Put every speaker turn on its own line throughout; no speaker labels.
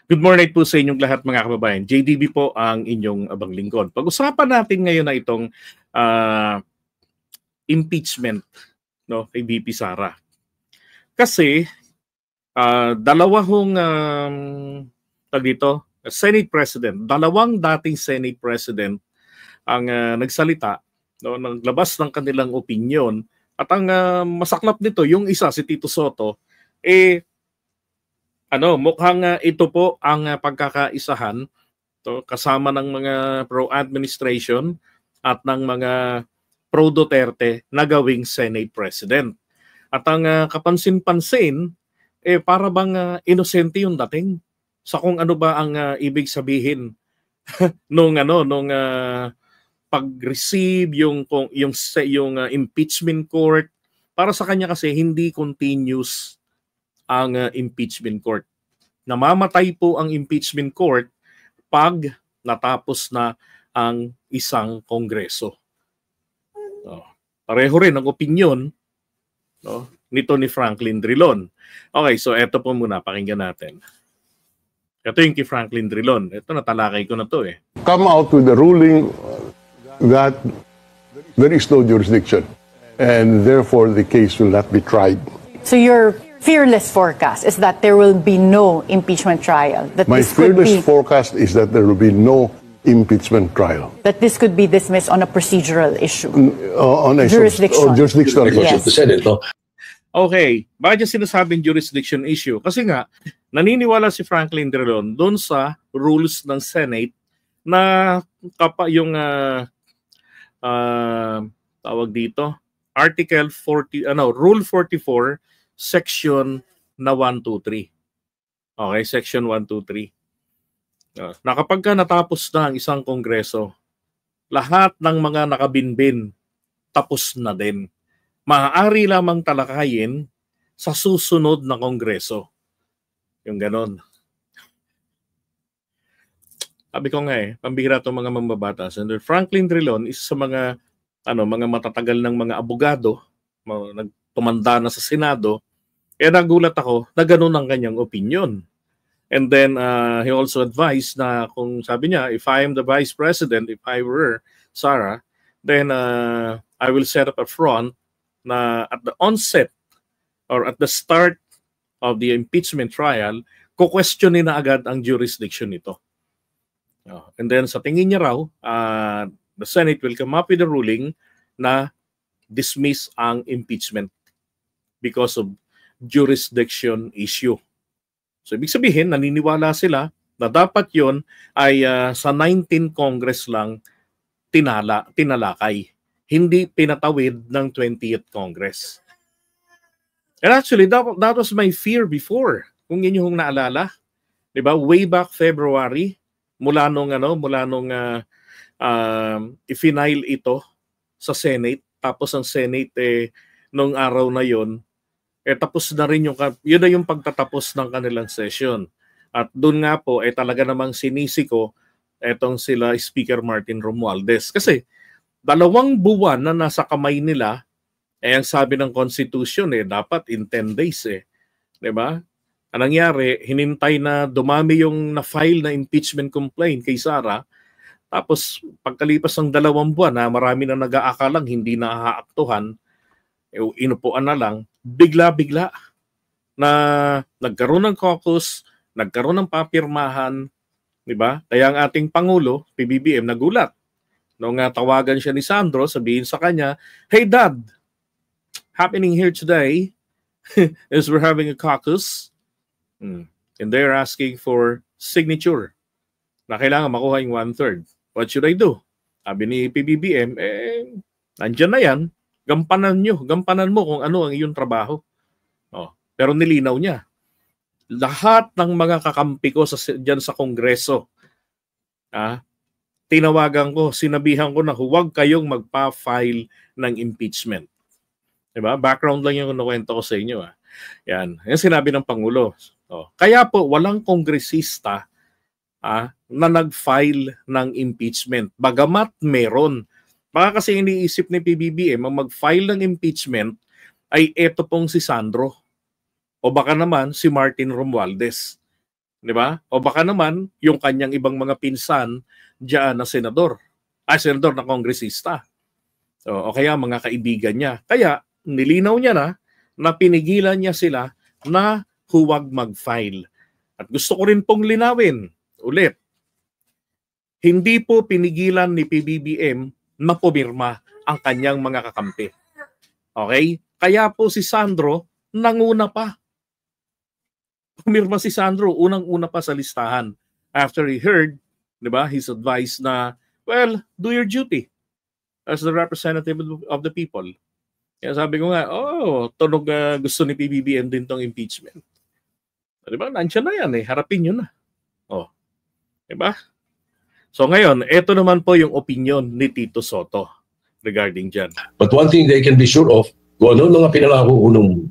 Good morning po sa inyong lahat mga kababayan. JDB po ang inyong abang lingkod. Pag-usapan natin ngayon na itong impeachment, no, kay VP Sara. Kasi dalawa hong Senate President, dalawang dating Senate President ang nagsalita, no, naglabas ng kanilang opinion. At ang masaklap nito, yung isa, si Tito Soto, mukhang ito po ang pagkakaisahan kasama ng mga pro-administration at ng mga pro-Duterte na gawing Senate President. At ang kapansin-pansin, para bang inosente yung dating sa kung ano ba ang ibig sabihin nung pag-receive yung impeachment court. Para sa kanya kasi hindi continuous ang impeachment court. Namamatay po ang impeachment court pag natapos na ang isang kongreso. Pareho rin ang opinion, no, nito ni Franklin Drilon. Okay, so eto po muna, pakinggan natin. Ito yung kay Franklin Drilon. Ito, natalakay ko na to .
Come out with the ruling that there is no jurisdiction and therefore the case will not be tried.
So your fearless forecast is that there will be no impeachment trial? That
My fearless forecast is that there will be no impeachment trial.
That this could be dismissed on a procedural issue?
On a jurisdictional
Yes.
The Senate, no?
Okay, bakit yung sinasabing jurisdiction issue? Kasi nga, naniniwala si Franklin Drilon doon sa rules ng Senate na yung tawag dito, Article 40, Rule 44, Section na 123. Okay, Section 123. Na kapag natapos na ang isang kongreso, lahat ng mga nakabinbin tapos na din. Maaari lamang talakayin sa susunod na kongreso. Yung ganon. Sabi ko nga pambihira itong mga mambabatas. And Franklin Drilon, isa sa mga matatagal ng mga abogado, nagtumanda na sa Senado, nagulat ako na ganun ang kanyang opinion. And then he also advised na kung sabi niya, if I am the Vice President, if I were Sara, then I will set up a front na at the onset or at the start of the impeachment trial, kukwestiyonin na agad ang jurisdiction nito. And then sa tingin niya raw, the Senate will come up with a ruling na dismiss ang impeachment because of jurisdiction issue. So ibig sabihin, naniniwala sila na dapat yon ay sa 19 Congress lang tinalakay, hindi pinatawid ng 20th Congress. And actually, that was my fear before. Kung inyo hong naalala, 'di ba? Way back February, mula nung i-final ito sa Senate, tapos ang Senate nung araw na yon tapos na rin yun na yung pagtatapos ng kanilang session. At doon nga po talaga namang sinisi ko etong sila Speaker Martin Romualdez. Kasi 2 buwan na nasa kamay nila, ang sabi ng Constitution dapat in 10 days . Diba? Ang nangyari, hinintay na dumami yung na-file na impeachment complaint kay Sara. Tapos pagkalipas ng 2 buwan marami na nag-aakalang hindi na haaktuhan, inupuan na lang, bigla-bigla na nagkaroon ng caucus, nagkaroon ng papirmahan, di ba? Kaya ang ating Pangulo, PBBM, nagulat. Nung tawagan siya ni Sandro, sabihin sa kanya, "Hey Dad, happening here today is we're having a caucus and they're asking for signature na kailangan makuha yung 1/3. What should I do?" Sabi ni PBBM, nandyan na yan. Gampanan mo kung ano ang iyong trabaho. Pero nilinaw niya. Lahat ng mga kakampi ko dyan sa Kongreso, tinawagan ko, sinabihan ko na huwag kayong magpa-file ng impeachment. Diba? Background lang yung kinukwento ko sa inyo. Yan. Yan sinabi ng Pangulo. Kaya po, walang kongresista na nag-file ng impeachment. Bagamat meron. Baka kasi iniisip ni PBBM ang mag-file ng impeachment ay eto pong si Sandro o baka naman si Martin Romualdez. Di ba? O baka naman yung kanyang ibang mga pinsan diyan na senador. Senador na kongresista. O kaya mga kaibigan niya. Kaya nilinaw niya na pinigilan niya sila na huwag mag-file. At gusto ko rin pong linawin ulit. Hindi po pinigilan ni PBBM na pumirma ang kanyang mga kakampi. Okay? Kaya po si Sandro nanguna pa. Pumirma si Sandro unang-una pa sa listahan after he heard, 'di ba, his advice na, well, do your duty as the representative of the people. Kaya sabi ko nga, tunog gusto ni PBBM din tong impeachment. 'Di ba? Nandiyan na yan harapin niyo na. 'Di ba? So ngayon, ito naman po yung opinion ni Tito Sotto regarding dyan.
But one thing they can be sure of, kung ano mga pinangako ko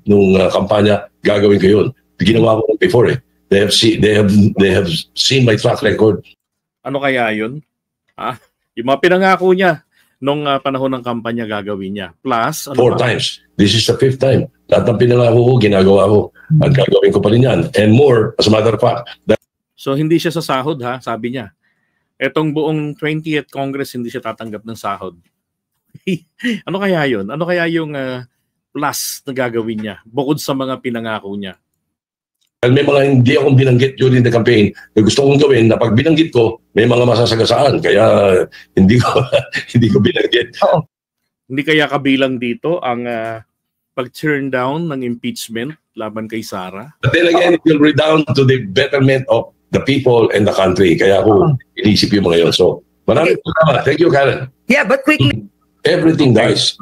nung kampanya, gagawin ko yun. Ginawa ko before eh. They have seen my track record.
Ano kaya yun? Yung mga pinangako niya nung panahon ng kampanya gagawin niya. Plus,
4 times. This is the 5th time. Lahat ng pinangako ko, ginagawa ko. At gagawin ko pa rin yan. And more, as a matter of fact.
So hindi siya sa sahod sabi niya. Etong buong 20th Congress hindi siya tatanggap ng sahod. Ano kaya yun? Ano kaya yung plus na gagawin niya bukod sa mga pinangako niya?
May mga hindi akong binanggit during the campaign na gusto kong gawin na pag binanggit ko, may mga masasagasaan. Kaya hindi ko binanggit.
Hindi kaya kabilang dito ang pag-turn down ng impeachment laban kay Sara?
But then again, it will redound to the betterment of the people and the country. Kaya ako inisip yung mga yun. So, maraming salamat. Thank you, Karen.
Yeah, but quickly.
Everything dies.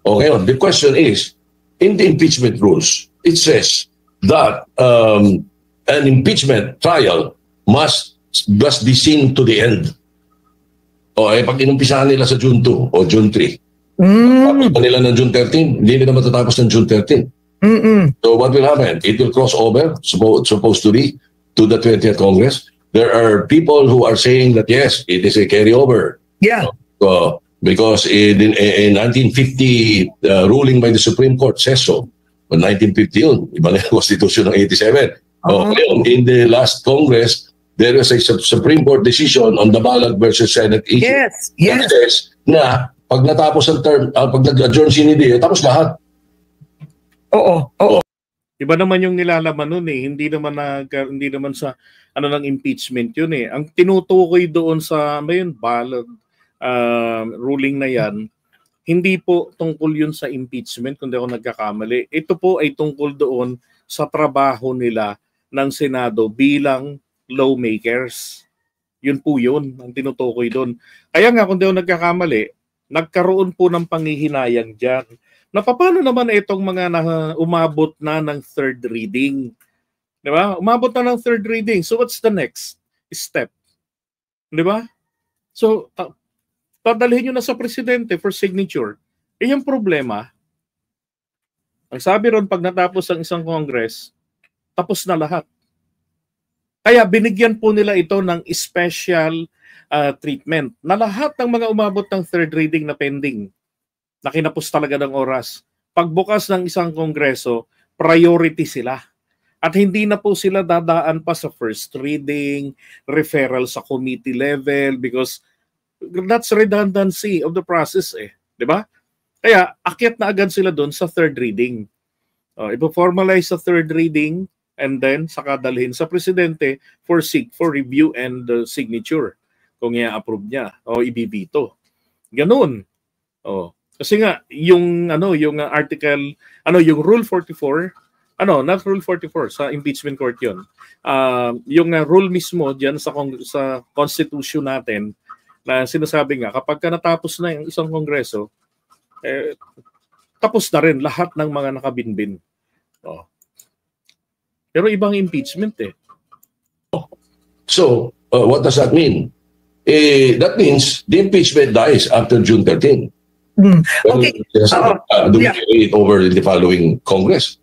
Okay, the question is, in the impeachment rules, it says that an impeachment trial must be seen to the end. Pag inumpisahan nila sa June 2 o June 3, pag nila ng June 13, hindi nila matatapos ng June 13. So what will happen? It will cross over, supposed to be, to the 20th Congress. There are people who are saying that yes, it is a carryover.
Yeah.
Because in 1950, ruling by the Supreme Court says so. But 1950 yun, iba na yung Constitution ng 87. In the last Congress, there was a Supreme Court decision on the Balag versus Senate issue.
Yes.
That says na pag natapos ang term, pag nag-adjourn si NIDE, tapos lahat.
Oo.
Iba naman yung nilalaman nun hindi naman sa ng impeachment yun Ang tinutukoy doon sa Balag ruling na yan, hindi po tungkol yun sa impeachment kundi ako nagkakamali. Ito po ay tungkol doon sa trabaho nila ng Senado bilang lawmakers. Yun po yun, ang tinutukoy doon. Kaya nga kung di ako nagkakamali, nagkaroon po ng panghihinayang dyan na paano naman itong mga umabot na ng third reading. Di ba? Umabot na ng third reading. So what's the next step? Di ba? So, dadalhin nyo na sa presidente for signature. Yung problema, ang sabi ron pag natapos ang isang Congress, tapos na lahat. Kaya binigyan po nila ito ng special treatment na lahat ng mga umabot ng third reading na pending, na kinapos talaga ng oras. Pagbukas ng isang kongreso, priority sila. At hindi na po sila dadaan pa sa first reading, referral sa committee level, because that's redundancy of the process di ba? Kaya akyat na agad sila doon sa third reading. Ipo-formalize sa third reading and then saka dalhin sa presidente for review and signature kung i-approve niya o ibibito. Ganun. Kasi nga yung article yung Rule 44 not Rule 44 sa impeachment court 'yon. Yung rule mismo diyan sa Constitution natin na sinasabi nga kapag natapos na yung isang kongreso, tapos na rin lahat ng mga nakabinbin. Pero ibang impeachment
So, what does that mean? That means the impeachment dies after June 13.
Okay.
Do we carry it over in the following Congress?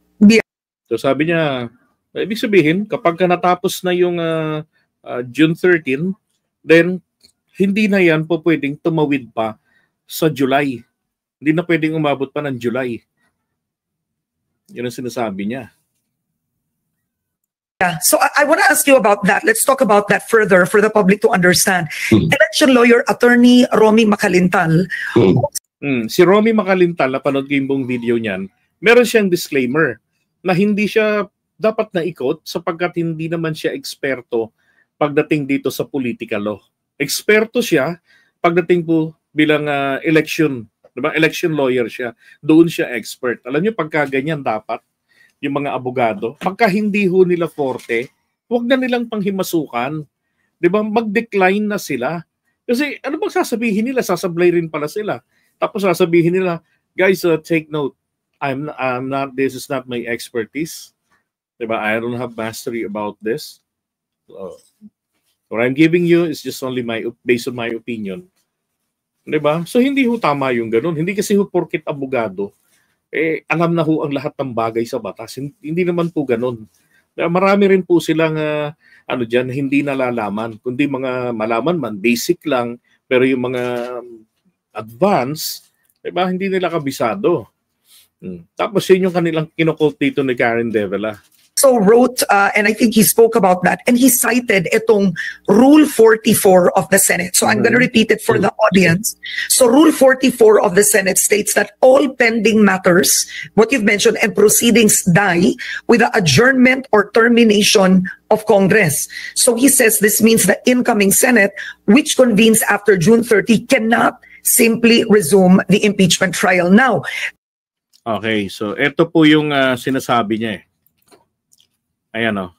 So sabi niya, ibig sabihin, kapag natapos na yung June 13, then hindi na yan po pwedeng tumawid pa sa July. Hindi na pwedeng umabot pa ng July. Yun ang sinasabi niya.
Yeah. So I want to ask you about that. Let's talk about that further for the public to understand. Election lawyer attorney Romy Macalintal.
Si Romy Macalintal, napanood ko yung buong video niyan, meron siyang disclaimer na hindi siya dapat na ikot sapagkat hindi naman siya eksperto pagdating dito sa political law. Eksperto siya pagdating po bilang election, diba? Election lawyer siya. Doon siya expert. Alam niyo, pagka ganyan dapat yung mga abogado, pagka hindi ho nila forte, huwag na nilang panghimasukan. Diba? Mag-decline na sila. Kasi ano bang sasabihin nila? Sasablay rin pala sila. Tapos sasabihin nila, guys, take note. I'm not, this is not my expertise. Diba? I don't have mastery about this. So, what I'm giving you is just only based on my opinion. Diba? So hindi ho tama yung ganun. Hindi kasi ho porket abogado, alam na ho ang lahat ng bagay sa batas. Hindi naman po ganun. Marami rin po silang hindi nalalaman. Kundi mga malaman man, basic lang. Pero yung mga advance, diba, hindi nila kabisado. Tapos yun yung kanilang kinukult dito ni Karen Devela.
So wrote, and I think he spoke about that, and he cited itong Rule 44 of the Senate. So I'm going to repeat it for the audience. So Rule 44 of the Senate states that all pending matters, what you've mentioned, and proceedings die with the adjournment or termination of Congress. So he says this means the incoming Senate, which convenes after June 30, cannot simply resume the impeachment trial now.
Okay, so ito po yung sinasabi niya . Ayan o.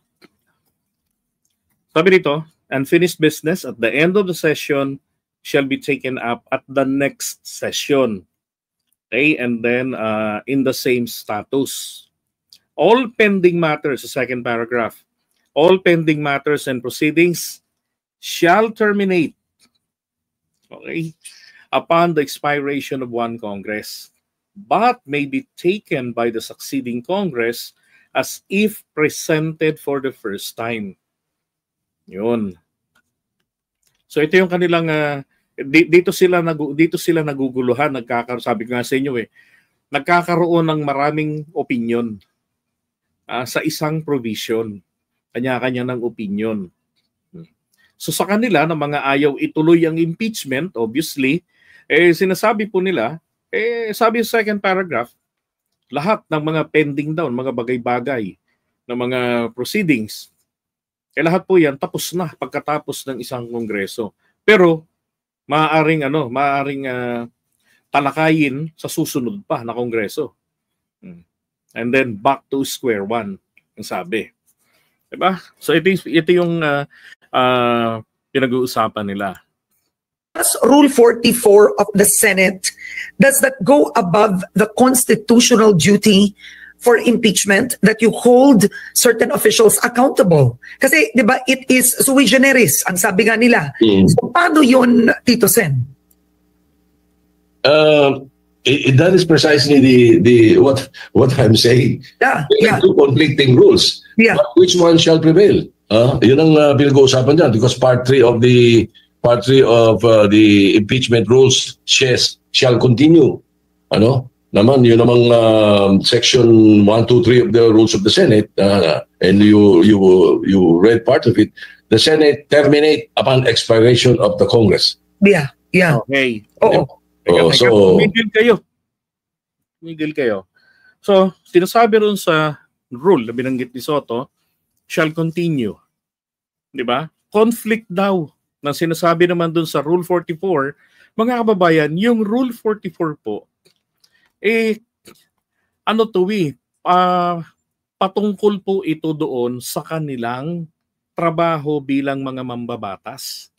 Sabi dito, unfinished business at the end of the session shall be taken up at the next session. Okay, and then in the same status. All pending matters, the second paragraph, all pending matters and proceedings shall terminate, okay, upon the expiration of one Congress, but may be taken by the succeeding Congress as if presented for the first time. Yun. So ito yung kanilang dito sila naguguluhan, sabi ko nga sa inyo nagkakaroon ng maraming opinion sa isang provision. Kanya-kanya ng opinion. So sa kanila na mga ayaw ituloy ang impeachment, obviously, sinasabi po nila, sabi sa second paragraph, lahat ng mga pending down, mga bagay-bagay ng mga proceedings, lahat po yan tapos na pagkatapos ng isang kongreso. Pero maaaring talakayin sa susunod pa na kongreso. And then back to square one, ang sabi. Diba? So ito yung pinag-uusapan nila.
Does Rule 44 of the Senate, does that go above the constitutional duty for impeachment that you hold certain officials accountable? Kasi, di ba, it is sui generis, ang sabi nga nila. So, paano yun, Tito Sen?
That is precisely the what I'm saying. There are two conflicting rules. But which one shall prevail? Yun ang pinag-uusapan dyan because part 3 of the impeachment rules shall continue. Naman, yun namang section 1, 2, 3 of the rules of the Senate, and you read part of it. The Senate terminate upon expiration of the Congress.
Yeah.
Okay.
Oo.
Tumigil kayo. So, sinasabi ron sa rule na binanggit ni Soto, shall continue. Di ba? Conflict daw. Na sinasabi naman dun sa Rule 44, mga kababayan, yung Rule 44 po, patungkol po ito doon sa kanilang trabaho bilang mga mambabatas.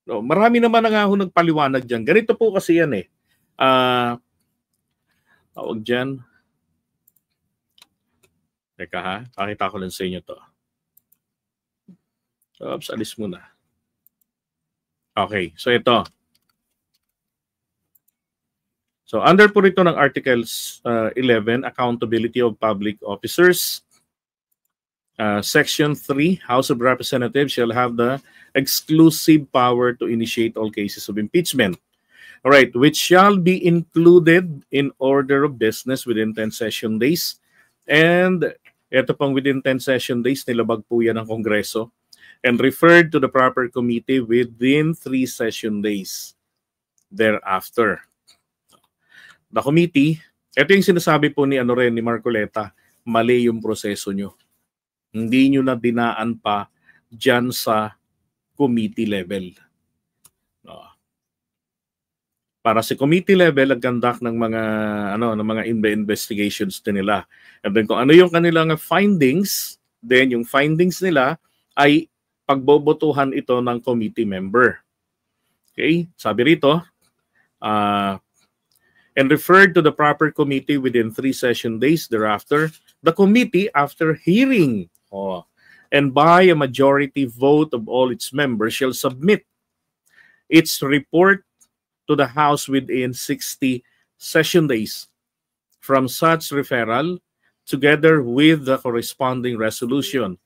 No, marami naman na nga ho nagpaliwanag dyan. Ganito po kasi yan tawag dyan. Teka ha, pakita ko lang sa inyo to. Oops, alis muna. Okay, so ito. So under po rito ng Articles 11, Accountability of Public Officers, Section 3, House of Representatives shall have the exclusive power to initiate all cases of impeachment. All right, which shall be included in order of business within 10 session days and Ito pang within 10 session days, nilabag po yan ng Kongreso and referred to the proper committee within 3 session days thereafter. The committee, ito yung sinasabi po ni ni Marcoleta, mali yung proseso nyo. Hindi nyo na dinaan pa dyan sa committee level. Para sa committee level, nag-conduct ng mga ng mga investigations din nila. And then kung ano yung kanilang findings, then yung findings nila ay pagbobotohan ito ng committee member. Okay? Sabi rito, and referred to the proper committee within 3 session days thereafter, the committee, after hearing and by a majority vote of all its members, shall submit its report to the House within 60 session days from such referral, together with the corresponding resolution.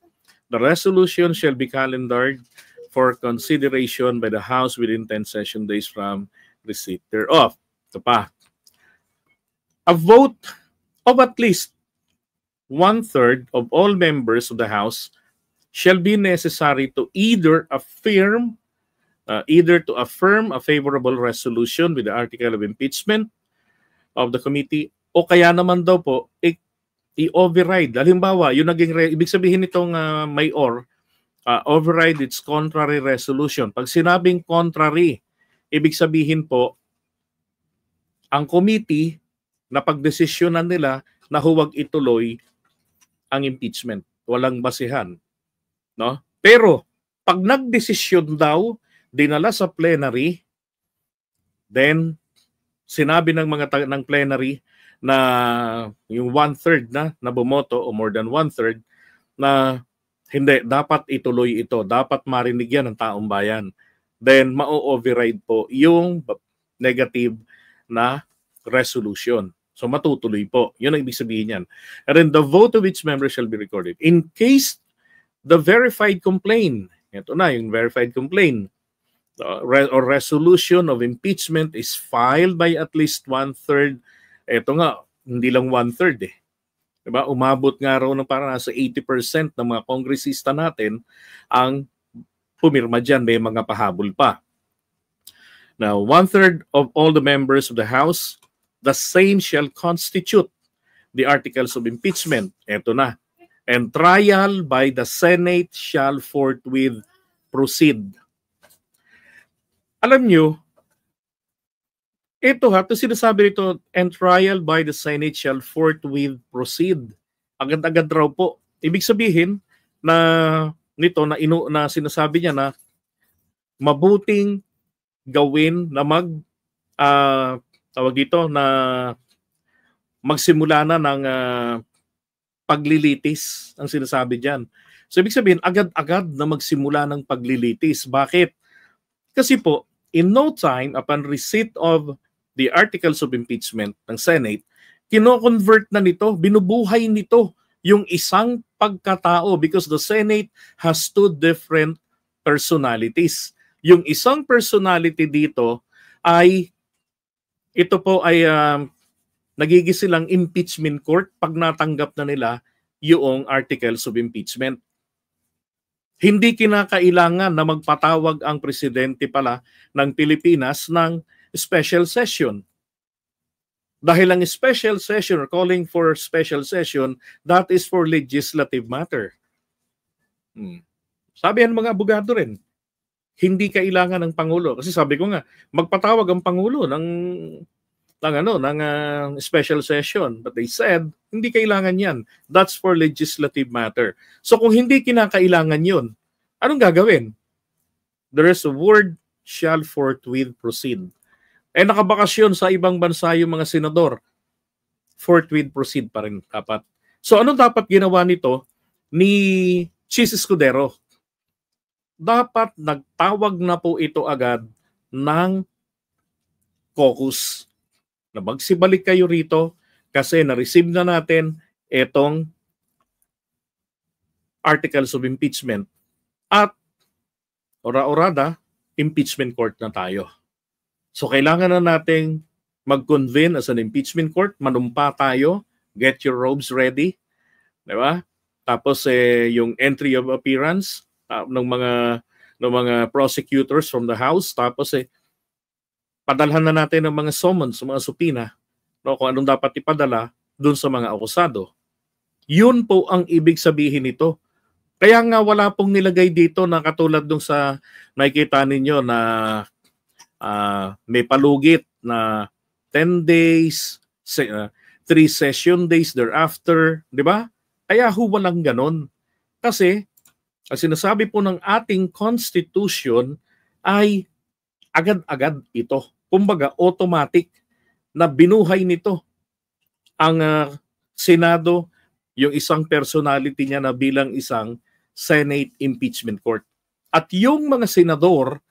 The resolution shall be calendared for consideration by the House within 10 session days from receipt thereof. Ito pa. A vote of at least 1/3 of all members of the House shall be necessary to either affirm a favorable resolution with the article of impeachment of the committee, o kaya naman daw po i-override. Halimbawa, yung ibig sabihin nitong mayor, override its contrary resolution. Pag sinabing contrary, ibig sabihin po, ang committee na pagdesisyonan nila na huwag ituloy ang impeachment. Walang basihan. No? Pero, pag nagdesisyon daw, dinala sa plenary, then sinabi ng ng plenary na yung 1/3 na bumoto o more than 1/3 na hindi, dapat ituloy ito, dapat marinig yan ng taong bayan, then ma-override po yung negative na resolution. So matutuloy po. Yun ang ibig sabihin yan. And then the vote of each member shall be recorded. In case the verified complaint, ito na yung verified complaint, or resolution of impeachment is filed by at least 1/3. Ito nga, hindi lang 1/3 eh. Diba? Umabot nga raw ng parang nasa 80% ng mga kongresista natin ang pumirma dyan, may mga pahabol pa. Now, 1/3 of all the members of the House, the same shall constitute the articles of impeachment. Ito na. And trial by the Senate shall forthwith proceed. Alam nyo, ito sinasabi rito, and trial by the Senate shall forthwith proceed. Agad-agad raw po. Ibig sabihin na nito na sinasabi niya na mabuting gawin na magsimula na ng paglilitis ang sinasabi diyan. So ibig sabihin agad-agad na magsimula ng paglilitis. Bakit? Kasi po in no time, upon receipt of the articles of impeachment ng Senate, kino-convert na nito, binubuhay nito yung isang pagkatao because the Senate has 2 different personalities. Yung isang personality dito ay, ito po ay nagigisilang impeachment court pag natanggap na nila yung articles of impeachment. Hindi kinakailangan na magpatawag ang presidente pala ng Pilipinas ng special session. Dahil ang special session or calling for special session, that is for legislative matter. Sabi ng mga abogado rin, hindi kailangan ng Pangulo. Kasi sabi ko nga, magpatawag ang Pangulo ng special session. But they said, hindi kailangan yan. That's for legislative matter. So kung hindi kinakailangan yun, anong gagawin? The rest of word shall forthwith proceed. Nakabakasyon sa ibang bansa yung mga senador. Forthwith proceed pa rin dapat. So ano dapat ginawa nito ni Chis Escudero? Dapat nagtawag na po ito agad ng caucus. Na magsibalik kayo rito kasi na-receive na natin itong articles of impeachment at ora-orada, impeachment court na tayo. So kailangan na nating mag-convene as an impeachment court, manumpa tayo, get your robes ready, di ba? Tapos yung entry of appearance ng mga prosecutors from the House. Tapos padalhan na natin ng mga summons, mga supina, no, kung anong dapat ipadala dun sa mga akusado. Yun po ang ibig sabihin nito. Kaya nga wala pong nilagay dito na katulad dun sa nakikita ninyo na may palugit na 10 days, 3 session days thereafter, di ba? Kaya walang ganon. Kasi, ang sinasabi po ng ating Constitution ay agad-agad ito. Kumbaga, automatic na binuhay nito ang Senado, yung isang personality niya na bilang isang Senate Impeachment Court. At yung mga senador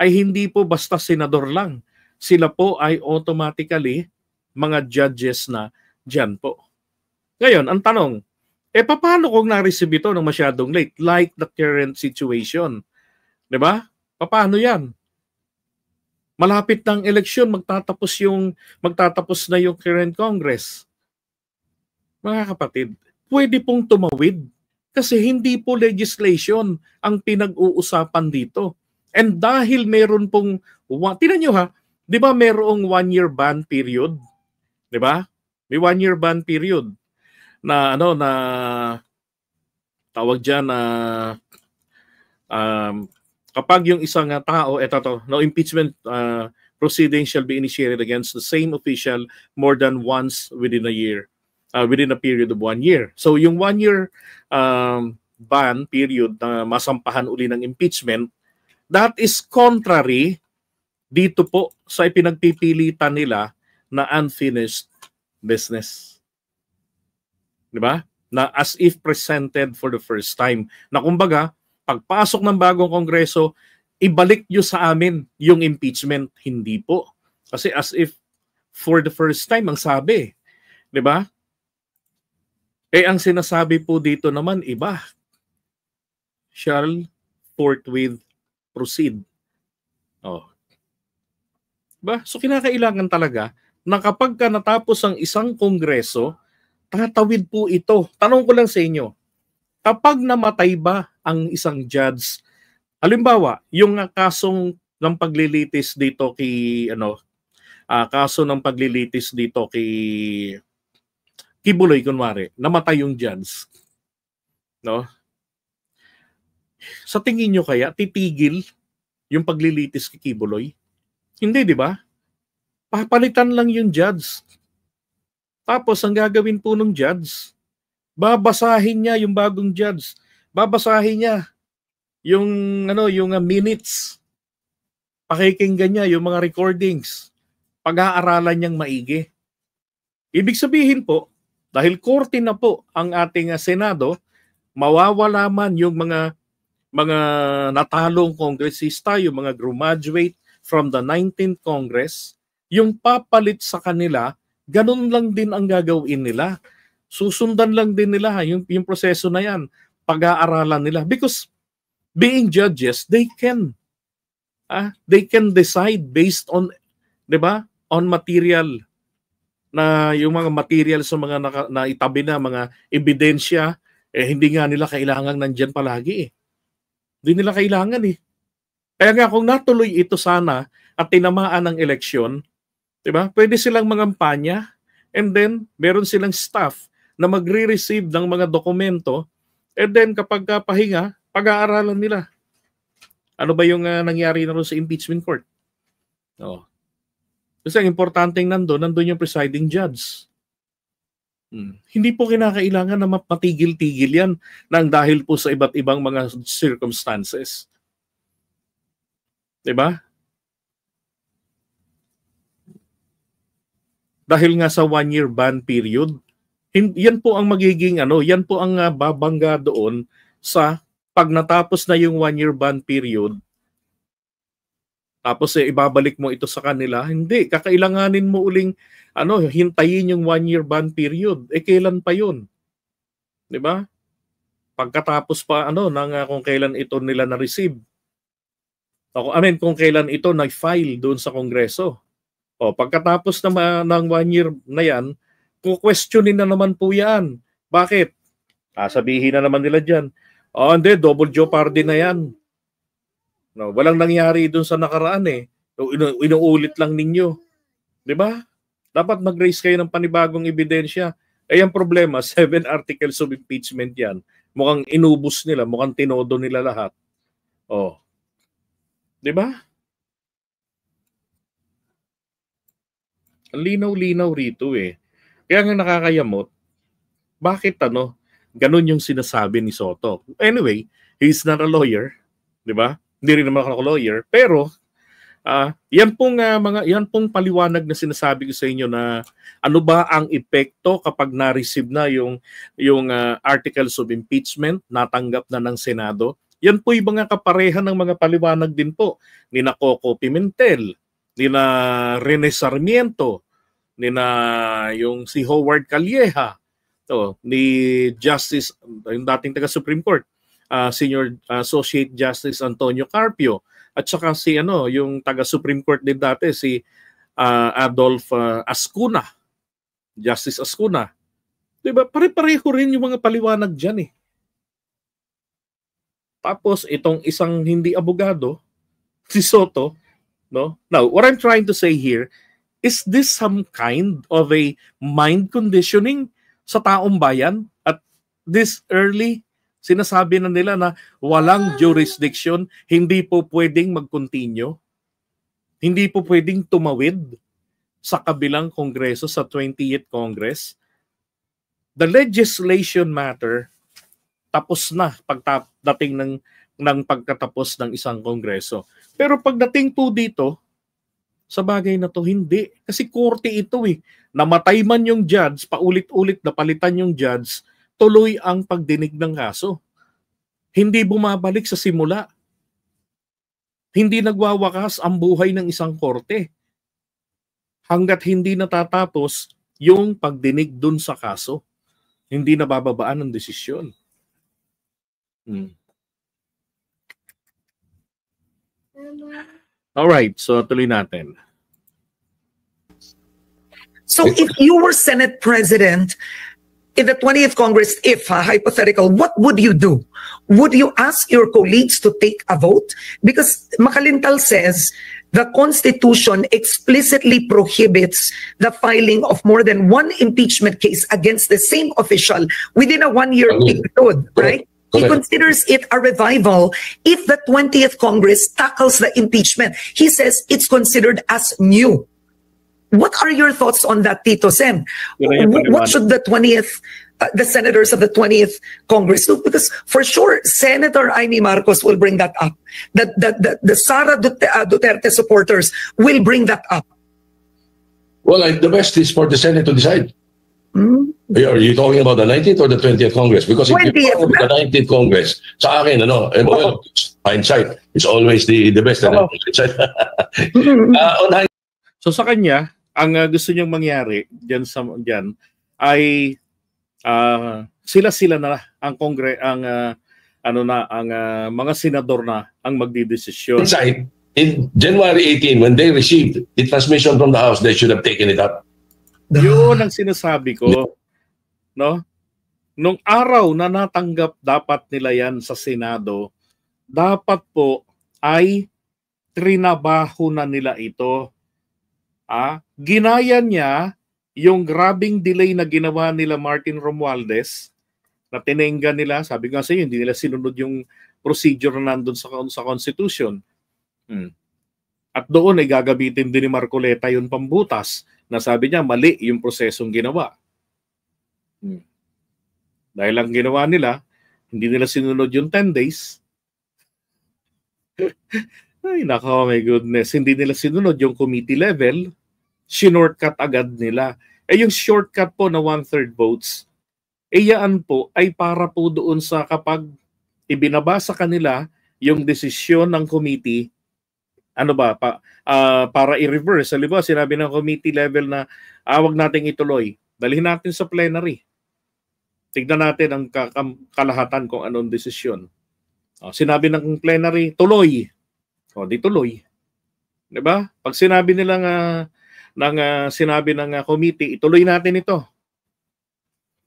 ay hindi po basta senador lang. Sila po ay automatically mga judges na dyan po. Ngayon, ang tanong, paano kung na-receive ito ng masyadong late? Like the current situation. Diba? Paano yan? Malapit ng eleksyon, magtatapos na yung current Congress. Mga kapatid, pwede pong tumawid kasi hindi po legislation ang pinag-uusapan dito. And dahil meron pong, tinan nyo ha, di ba merong 1-year ban period? Di ba? May 1-year ban period na na tawag dyan na kapag yung isang tao, no impeachment proceedings shall be initiated against the same official more than once within a year, within a period of 1 year. So yung 1-year ban period na masampahan uli ng impeachment, that is contrary dito po sa ipinagpipilitan nila na unfinished business. Di ba? Na as if presented for the first time. Na kumbaga, pagpasok ng bagong kongreso, ibalik nyo sa amin yung impeachment. Hindi po. Kasi as if for the first time ang sabi. Di ba? Ang sinasabi po dito naman, iba. Shall forthwith proceed. Oh. Diba? So kinakailangan talaga na kapag ka natapos ang isang kongreso, tatawid po ito. Tanong ko lang sa inyo, kapag namatay ba ang isang judge, halimbawa, yung kasong ng paglilitis dito kay kaso ng paglilitis dito kay Kibuloy kunwari, namatay yung judge. No? Sa tingin nyo kaya titigil yung paglilitis kay Kibuloy? Hindi, di ba? Papalitan lang yung judge. Tapos ang gagawin po ng judge, babasahin niya yung bagong judge. Babasahin niya yung minutes. Pakikinggan niya yung mga recordings. Pag-aaralan niyang maigi. Ibig sabihin po, dahil korte na po ang ating Senado, mawawala man yung mga natalong kongresista, yung mga graduate from the 19th Congress, yung papalit sa kanila, ganun lang din ang gagawin nila. Susundan lang din nila yung proseso na yan. Pag-aaralan nila. Because being judges, they can decide based on, di ba, on material na yung mga material sa mga naitabi na mga ebidensya, hindi nga nila kailangan nandyan palagi. Hindi nila kailangan eh. Kaya nga kung natuloy ito sana at tinamaan ng eleksyon, di ba, pwede silang mangampanya and then meron silang staff na magre-receive ng mga dokumento and then kapag pahinga, pag-aaralan nila. Ano ba yung nangyari na rin sa impeachment court? Oh. Kasi ang importanteng nandun yung presiding judge. Hindi po kinakailangan na mapatigil-tigil yan nang dahil po sa iba't ibang mga circumstances. Diba? Dahil nga sa 1-year ban period, yan po ang magiging yan po ang babangga doon sa pag natapos na yung 1-year ban period, tapos ibabalik mo ito sa kanila, hindi, kakailanganin mo uling hintayin yung 1-year ban period. Kailan pa yun? 'Di ba? Pagkatapos pa kung kailan ito nila na-receive. Kung kailan ito na-file doon sa Kongreso. Pagkatapos ng 1 year na yan, questionin na naman po yan. Bakit? Sabihin na naman nila dyan, hindi, double jeopardy na yan. No, walang nangyari dun sa nakaraan eh. Inuulit lang ninyo. Di ba? Dapat mag-raise kayo ng panibagong ebidensya. Ang problema, 7 articles of impeachment yan. Mukhang inubos nila, mukhang tinodo nila lahat. Di ba? Ang linaw-linaw rito eh. Kaya nga nakakayamot, bakit ganun yung sinasabi ni Soto? Anyway, he's not a lawyer, di ba? Hindi rin naman ako lawyer, pero yan pong paliwanag na sinasabi ko sa inyo na ano ba ang epekto kapag na-receive na yung articles of impeachment, natanggap na ng Senado. Yan po yung mga kaparehan ng mga paliwanag din po ni na Coco Pimentel, ni na Rene Sarmiento, ni na yung si Howard Calleja, ni Justice, yung dating taga Supreme Court, Senior Associate Justice Antonio Carpio, at saka si yung taga Supreme Court din dati si Adolf Ascuna, Justice Ascuna. 'Di ba? Pare-pareho rin yung mga paliwanag diyan eh. Tapos itong isang hindi abogado, si Soto, no? Now, what I'm trying to say here, is this some kind of a mind conditioning sa taong bayan? At this early, sinasabi na nila na walang jurisdiction, hindi po pwedeng mag-continue, hindi po pwedeng tumawid sa kabilang kongreso, sa 20th Congress. The legislation matter, tapos na pagdating ng pagkatapos ng isang kongreso. Pero pagdating po dito, sa bagay na to, hindi. Kasi korte ito eh. Namatay man yung judge, paulit-ulit napalitan yung judge, tuloy ang pagdinig ng kaso. Hindi bumabalik sa simula. Hindi nagwawakas ang buhay ng isang korte hanggat hindi natatapos yung pagdinig dun sa kaso. Hindi nabababaan ng desisyon. Alright, so tuloy natin.
So if you were Senate President in the 20th Congress, if hypothetical, what would you do? Would you ask your colleagues to take a vote? Because Makalintal says the Constitution explicitly prohibits the filing of more than one impeachment case against the same official within a one-year period, right? He considers it a revival if the 20th Congress tackles the impeachment. He says it's considered as new. What are your thoughts on that, Tito Sem? What should the senators of the 20th Congress do? Because for sure, Senator Amy Marcos will bring that up. The Sara Duterte supporters will bring that up.
Well, the best is for the Senate to decide. Are you talking about the 19th or the 20th Congress? Because if you talk about the 19th Congress, sa akin, well, hindsight is always the best. Hindsight.
So sa kanya, ang gusto niyang mangyari diyan ay sila na ang mga senador na ang magdidesisyon.
Hindsight, in January 18, when they received the transmission from the House, they should have taken it up.
Yun ang sinasabi ko, no? Nung araw na natanggap dapat nila yan sa Senado, dapat po ay trinabaho na nila ito. Ginaya niya yung grabing delay na ginawa nila Martin Romualdez, na tinengga nila, sabi nga sa iyo, hindi nila sinunod yung procedure na nandun sa Constitution. At doon ay gagabitin din ni Marcoleta yung pambutas, na sabi niya mali yung prosesong ginawa. Dahil ang ginawa nila, hindi nila sinunod yung 10 days. Ay, nako, my goodness. Hindi nila sinunod yung committee level, shinortcut agad nila. Yung shortcut po na 1/3 votes, yan po ay para po doon sa kapag ibinaba sa kanila yung desisyon ng committee, para i-reverse. Halimbawa, sinabi ng committee level na wag nating ituloy. Dalhin natin sa plenary. Tignan natin ang kalahatan kung anong desisyon. Sinabi ng plenary, tuloy. Di tuloy. Diba? Pag sinabi nilang sinabi ng committee, ituloy natin ito.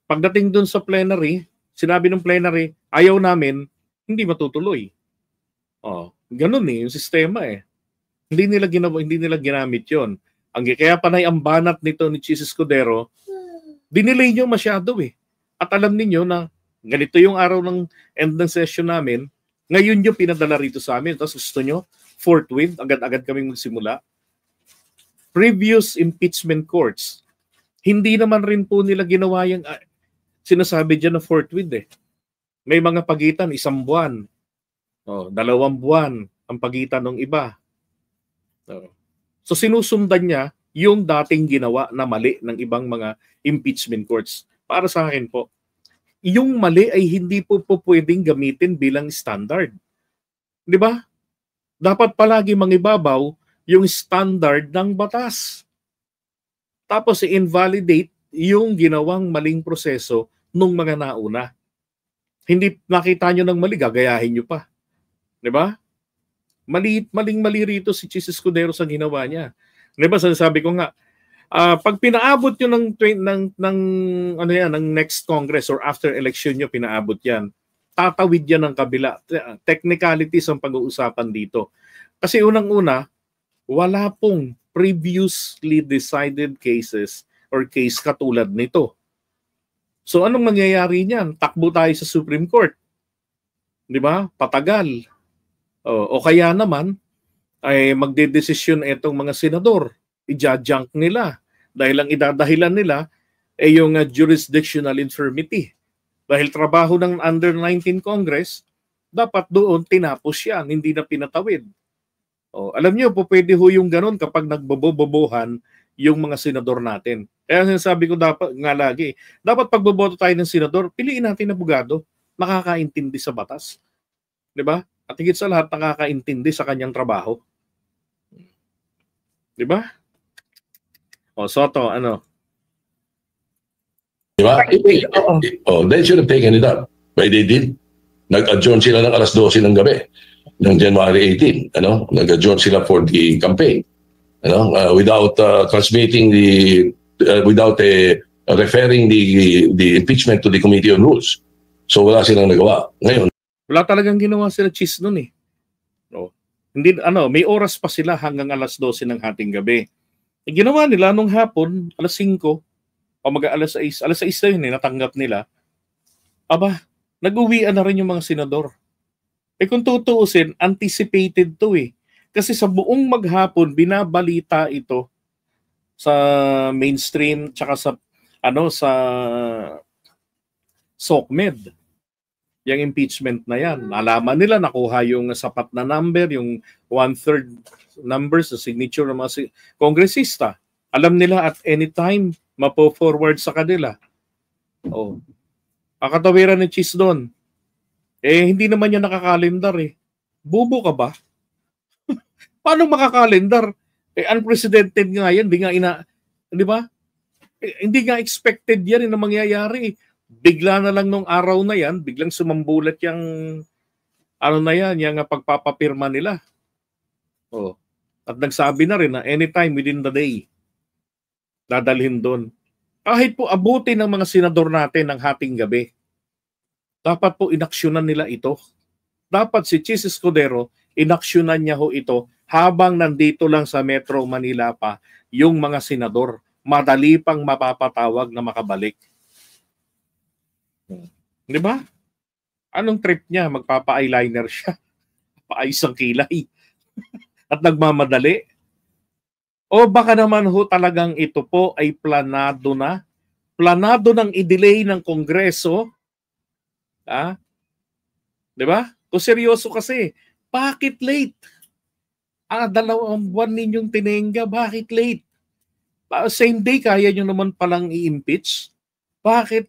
Pagdating dun sa plenary, sinabi ng plenary, ayaw namin, hindi matutuloy. Ganun yung sistema Hindi nila ginamit 'yon. Kaya panay ang banat nito ni Chis Escudero, dinelay nyo masyado At alam niyo na ganito yung araw ng end ng session namin, ngayon yung pinadala rito sa amin. Tapos gusto nyo, forthwith, agad-agad kaming magsimula. Previous impeachment courts, hindi naman rin po nila ginawa yung sinasabi dyan na forthwith May mga pagitan, 1 buwan, 2 buwan ang pagitan ng iba. So sinusundan niya yung dating ginawa na mali ng ibang mga impeachment courts. Para sa akin po, yung mali ay hindi po pwedeng gamitin bilang standard. Di ba? Dapat palagi mangibabaw yung standard ng batas. Tapos i-invalidate yung ginawang maling proseso nung mga nauna. Hindi nakita nyo ng mali, gagayahin nyo pa. Di ba? Maling-mali rito si Chis Escudero sa ginawa niya. Di ba, sabi ko nga, pag pinaabot nyo ng next Congress or after election nyo, pinaabot yan, tatawid yan ng kabila. Technicalities ang pag-uusapan dito. Kasi unang-una, wala pong previously decided cases or case katulad nito. So anong mangyayari niyan? Takbo tayo sa Supreme Court. Di ba? Patagal. O kaya naman, ay magdedesisyon itong mga senador. I-junk nila. Dahil ang idadahilan nila ay yung jurisdictional infirmity. Dahil trabaho ng under 19 Congress, dapat doon tinapos yan, hindi na pinatawid. Alam niyo, pwede ho yung ganun kapag nagbobobobohan yung mga senador natin. Kaya sinasabi ko dapat nga lagi, dapat pagboboto tayo ng senador, piliin natin na abogado, nakakaintindi sa batas. Di ba? At higit sa lahat, nakakaintindi sa kanyang trabaho. Di ba? Soto, ano?
Di ba? They should have taken it up. But they did. Nag-adjourn sila ng 12:00 ng gabi ng January 18. Nag-adjourn sila for the campaign. Without transmitting without referring the impeachment to the Committee on Rules. So wala silang nagawa. Ngayon,
wala talagang ginawa sila Chis noon Hindi, may oras pa sila hanggang 12:00 ng hating gabi. Ginawa nila nung hapon, 5:00, o mag-alas 6 na yun natanggap nila. Aba, nag-uwian na rin yung mga senador. Kung tutuusin, anticipated to Kasi sa buong maghapon, binabalita ito sa mainstream tsaka sa SOCMED. Yung impeachment na yan. Nalaman nila, nakuha yung sapat na number, yung 1/3 numbers sa signature ng mga kongresista. Alam nila at any time, mapo-forward sa kanila. Akatawiran ni Chis doon. Hindi naman yan nakakalendar Bubo ka ba? Paano makakalendar? Unprecedented nga yan. Di ba? Hindi nga expected yan na mangyayari Bigla na lang nung araw na yan, biglang sumambulat yung yung pagpapapirma nila. At nagsabi na rin na anytime within the day, dadalhin doon. Kahit po abuti ng mga senador natin ng hating gabi, dapat po inaksyonan nila ito. Dapat si Chis Escudero, inaksyonan niya ito habang nandito lang sa Metro Manila pa yung mga senador. Madali pang mapapatawag na makabalik. Di ba? Anong trip niya? Magpapa-eyeliner siya. Paayos ang kilay. At nagmamadali. O baka naman talagang ito po ay planado na? Planado ng i-delay ng Kongreso? Di ba? Kung seryoso kasi, bakit late? 2 buwan ninyong tinengga, bakit late? Same day, kaya nyo naman palang i-impeach? Bakit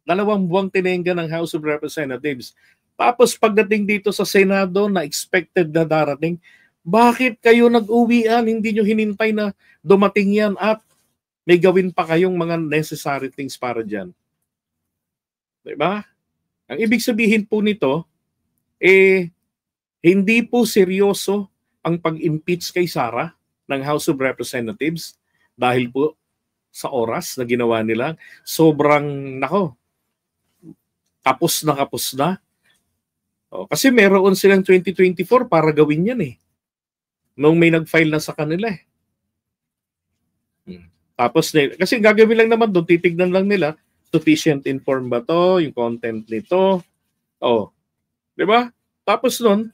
2 buwang tinengga ng House of Representatives? Tapos pagdating dito sa Senado na expected na darating, bakit kayo nag-uwian? Hindi nyo hinintay na dumating yan at may gawin pa kayong mga necessary things para dyan. Diba? Ang ibig sabihin po nito, hindi po seryoso ang pag-impeach kay Sara ng House of Representatives dahil po sa oras na ginawa nila. Sobrang, Kapos na kapos na. Kasi meron silang 2024 para gawin yan eh. Nung may nag-file na sa kanila eh. Tapos, kasi gagawin lang naman doon, titignan lang nila, sufficient informed ba to, yung content nito. Di ba? Tapos nun,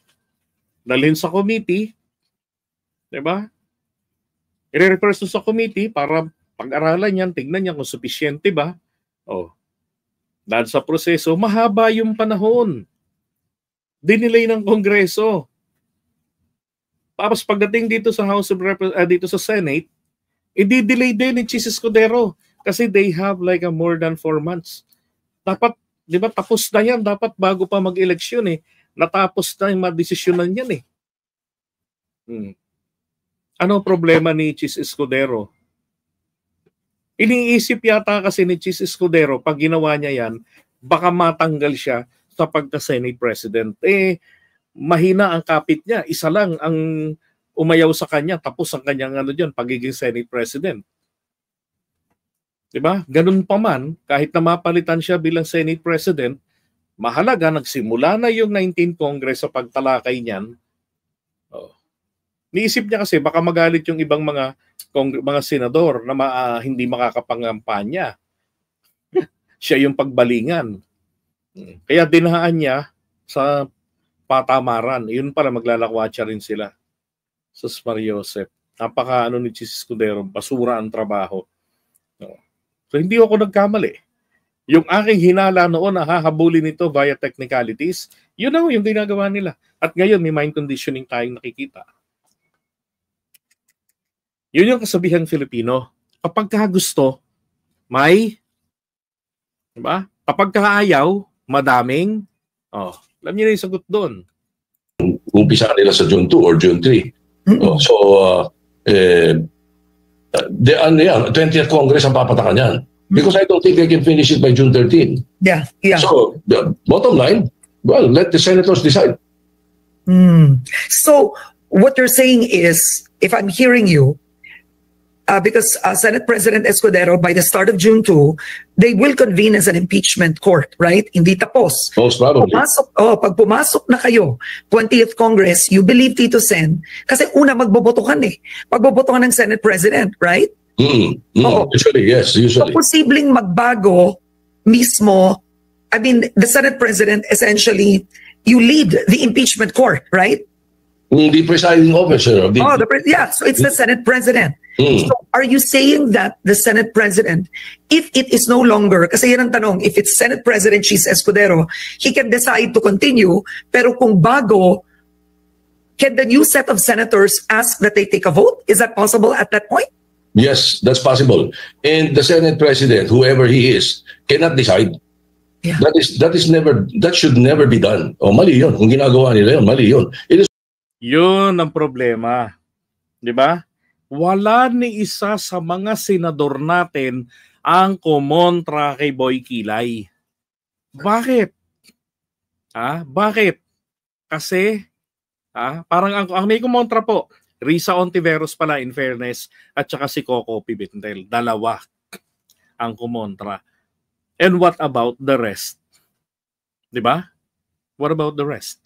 dalhin sa committee, di ba? I-refer sa committee para pag-aralan yan, tignan niya kung sufficiente ba. Dahil sa proseso, mahaba yung panahon. Dinilay ng Kongreso. Tapos pagdating dito sa dito sa Senate, i-delay din ni Chis Escudero kasi they have like more than 4 months. Dapat, di ba, tapos na yan. Dapat bago pa mag-eleksyon eh. Natapos na yung madesisyonan yan eh. Ano problema ni Chis Escudero? Iniisip yata kasi ni Chis Escudero, pag ginawa niya yan, baka matanggal siya sa pagka-Senate President. Mahina ang kapit niya. Isa lang ang umayaw sa kanya, tapos ang kanyang pagiging Senate President. Diba? Ganun pa man, kahit na mapalitan siya bilang Senate President, mahalaga, nagsimula na yung 19th Congress sa pagtalakay niyan. Niisip niya kasi baka magalit yung ibang mga senador na hindi makakapangampanya. Siya yung pagbalingan. Kaya dinahaan niya sa patamaran. Yun pala, maglalakwatsa rin sila. Sus Mariosep. Napaka ni Chis Escudero, basura ang trabaho. So hindi ako nagkamali. Yung aking hinala noon na hahabulin nito via technicalities, yun na yung ginagawa nila. At ngayon may mind conditioning tayong nakikita. Yun yung kasabihang Filipino. Kapag gusto, may, diba? Kapag ayaw, madaming, alam niyo na yung sagot doon.
Umpisa nila sa June 2 or June 3. The 20th Congress ang papatakan yan. Because I don't think they can finish it by June 13.
Yeah.
So, the bottom line, well, let the senators decide.
So, what you're saying is, if I'm hearing you, because Senate President Escudero, by the start of June 2, they will convene as an impeachment court, right? Hindi tapos.
Most probably.
Pag pumasok na kayo, 20th Congress, you believe, Tito Sen, kasi una magbobotohan eh. Pagbobotohan ng Senate President, right?
Usually, yes. Usually.
So, posibleng magbago mismo, I mean, the Senate President, essentially, you lead the impeachment court, right?
The presiding officer.
So it's the Senate President. So are you saying that the Senate President, if it is no longer, kasi yan ang tanong, if it's Senate President Chis Escudero, he can decide to continue, pero kung bago, can the new set of senators ask that they take a vote? Is that possible at that point?
Yes, that's possible. And the Senate President, whoever he is, cannot decide.
Yeah.
That should never be done. Mali yun. Kung ginagawa nila yun, mali yun.
Yun ang problema. Di ba? Wala ni isa sa mga senador natin ang kumontra kay Boy Kilay. Bakit? Bakit? Kasi, parang ang may kumontra po, Risa Ontiveros pala, in fairness, at saka si Coco Pimentel. Dalawa ang kumontra. And what about the rest? Di ba? What about the rest?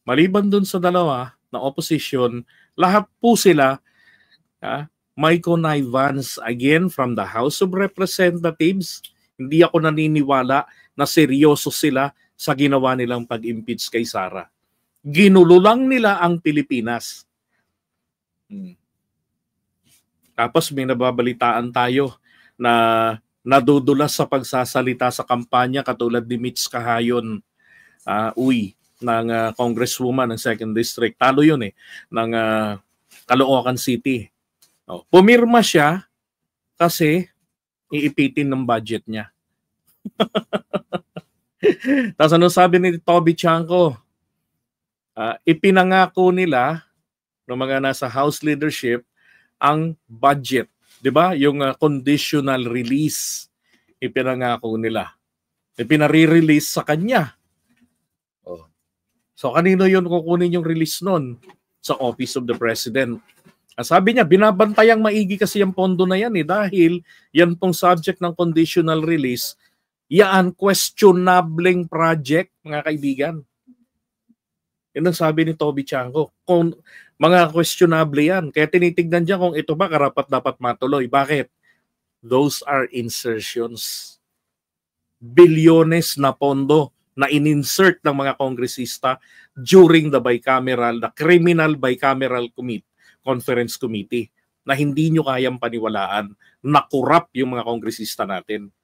Maliban dun sa dalawa na opposition, lahat po sila may connivance again from the House of Representatives. Hindi ako naniniwala na seryoso sila sa ginawa nilang pag-impeach kay Sara. Ginulo lang nila ang Pilipinas. Tapos may nababalitaan tayo na nadudulas sa pagsasalita sa kampanya katulad ni Mitch Kahayon. Ng congresswoman ng 2nd District. Talo yun ng Caloocan City. Pumirma siya kasi iipitin ng budget niya. Tapos ano sabi ni Toby Chanco? Ipinangako nila ng mga nasa House leadership ang budget. Diba? Yung conditional release. Ipinangako nila. Ipinare-release sa kanya. So kanino yun kukunin yung release nun? Sa Office of the President. Sabi niya, binabantayang maigi kasi yung pondo na yan dahil yan pong subject ng conditional release Yan, questionableng project, mga kaibigan. Yan ang sabi ni Toby Chanco. Kung mga questionable yan. Kaya tinitignan dyan kung ito ba karapat-dapat matuloy. Bakit? Those are insertions. Bilyones na pondo na in-insert ng mga kongresista during the Criminal Bicameral Conference Committee na hindi nyo kayang paniwalaan na korap yung mga kongresista natin.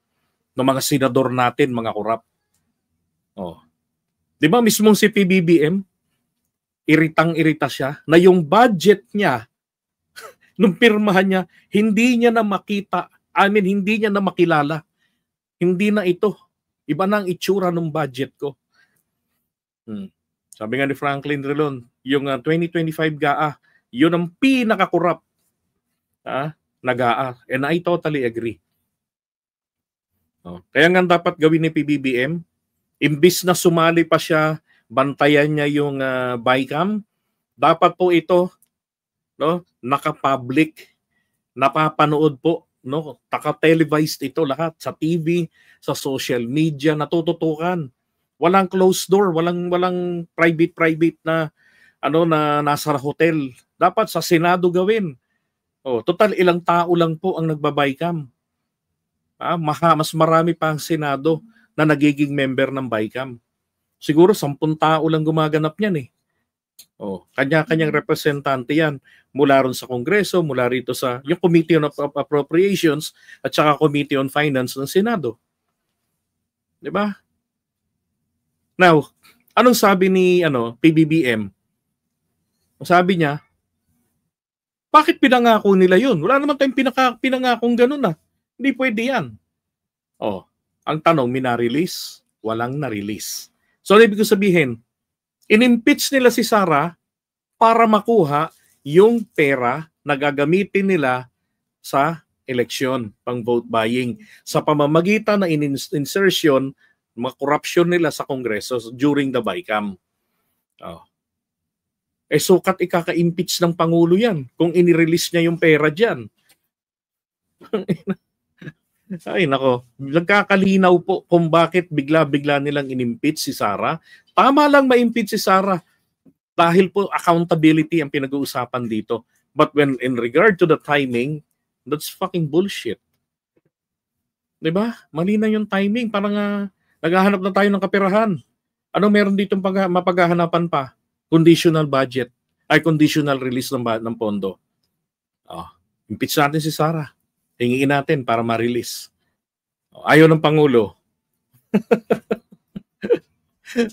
Ng mga senador natin, mga korap. Oh. Di ba mismong si PBBM, iritang-irita siya na yung budget niya, nung pirmahan niya, hindi niya na makita, hindi niya na makilala. Hindi na ito. Iba na ang itsura ng budget ko. Sabi nga ni Franklin Drilon, yung 2025 GAA, yun ang pinakakurap na GAA. And I totally agree. Kaya nga dapat gawin ni PBBM, imbis na sumali pa siya, bantayan niya yung BICAM, dapat po ito naka-public, napapanood po, taka-televised ito lahat sa TV, sa social media, natututukan. Walang closed door, walang private na na nasa hotel. Dapat sa Senado gawin. Total ilang tao lang po ang nagba-BICAM. Mas marami pa ang Senado na nagiging member ng BICAM. Siguro 10 tao lang gumaganap niyan eh. Kanya-kanyang representante yan mula ron sa Kongreso, mula rito sa yung Committee on Appropriations at saka Committee on Finance ng Senado. 'Di ba? Now, anong sabi ni PBBM? Sabi niya, bakit pinangako nila yun? Wala naman tayong pinangakong ganun . Hindi pwede yan. Ang tanong, minarelease? Walang na-release. So, ibig ko sabihin, in-impeach nila si Sara para makuha yung pera na gagamitin nila sa eleksyon, pang vote buying, sa pamamagitan na insertion, mga corruption nila sa Kongreso during the BICAM. Sukat ikaka-impeach ng Pangulo yan kung inirelease niya yung pera dyan. Ay nako, nagkakalinaw po kung bakit bigla-bigla nilang inimpeach si Sara. Tama lang ma-impeach si Sara dahil po accountability ang pinag-uusapan dito. But when in regard to the timing, that's fucking bullshit. 'Di ba? Mali na yung timing, parang naghahanap na tayo ng kaperahan. Ano meron dito mapaghahanapan pa? Conditional budget, conditional release ng pondo. Impeach natin si Sara. Hingiin natin para ma-release. Ayaw ng Pangulo.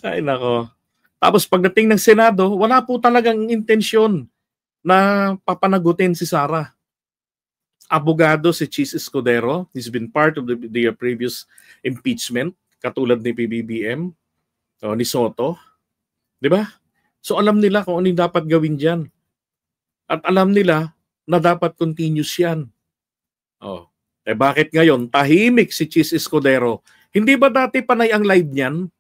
Ay nako. Tapos pagdating ng Senado, wala po talagang intensyon na papanagutin si Sara. Abogado si Chis Escudero. He's been part of the previous impeachment, katulad ni PBBM, ni Soto. Di ba? So alam nila kung ano yung dapat gawin dyan. At alam nila na dapat continuous yan. Bakit ngayon tahimik si Chis Escudero? Hindi ba dati panay ang live niyan?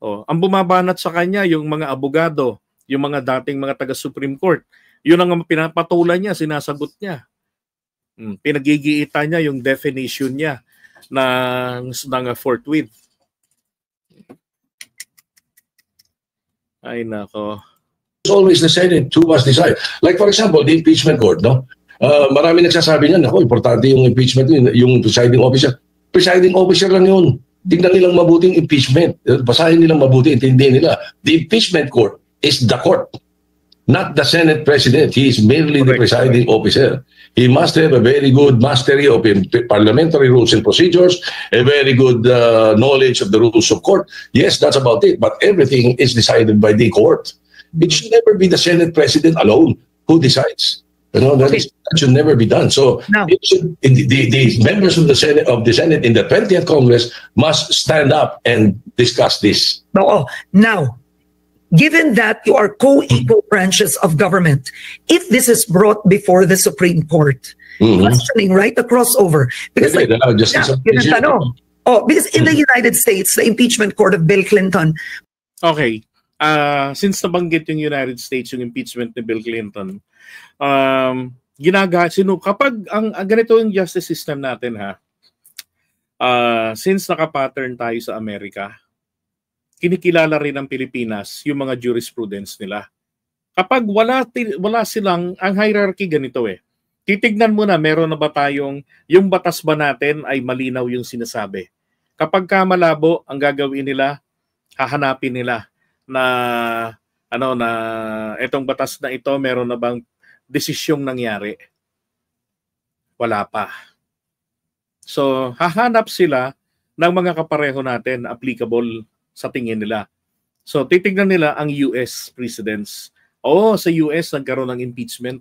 Ang bumabanat sa kanya yung mga abogado, yung mga dating mga taga-Supreme Court. Yun ang pinapatulan niya, sinasagot niya. Pinagigiita niya yung definition niya ng forthwith. Ay nako.
It's always the Senate who must decide. Like for example, the impeachment court, marami nagsasabi niyan, importante yung impeachment, yung presiding officer. Presiding officer lang yun. Tingnan nilang mabuting impeachment. Basahin nilang mabuti, intindihin nila. The impeachment court is the court, not the Senate President. He is merely the presiding officer. He must have a very good mastery of parliamentary rules and procedures, a very good knowledge of the rules of court. Yes, that's about it. But everything is decided by the court. It should never be the Senate President alone who decides. That should never be done. So the members of the Senate in the 20th Congress must stand up and discuss this.
Now, given that you are co-equal branches of government, if this is brought before the Supreme Court, questioning, right, the crossover, because because in the United States, the impeachment court of Bill Clinton.
Okay. Since nabanggit yung United States, yung impeachment ni Bill Clinton, kapag ang ganito yung justice system natin, since naka-pattern tayo sa Amerika, kinikilala rin ng Pilipinas yung mga jurisprudence nila. Kapag wala silang, ang hierarchy ganito eh. Titignan mo na meron na ba tayong, yung batas ba natin ay malinaw yung sinasabi. Kapag malabo, ang gagawin nila, hahanapin nila na itong batas na ito meron na bang desisyong nangyari. Wala pa. So, hahanap sila ng mga kapareho natin na applicable sa tingin nila. So, titignan nila ang US presidents. Sa US nagkaroon ng impeachment.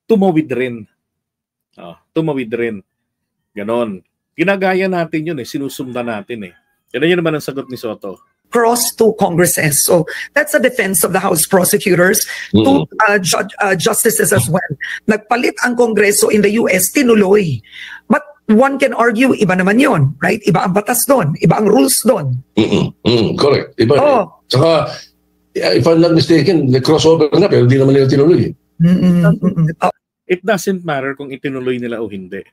Tumawid rin. Tumawid rin. Ganon. Ginagaya natin yun sinusundan natin Yan naman ang sagot ni Soto.
Cross to Congresses. So that's a defense of the House prosecutors to justices as well. Nagpalit ang Kongreso in the US, tinuloy. But one can argue, iba naman yon, right? Iba ang batas doon, iba ang rules doon.
Correct. Iba. Saka, if I'm not mistaken, the crossover na, pero di naman nila tinuloy.
It doesn't matter kung itinuloy nila o hindi.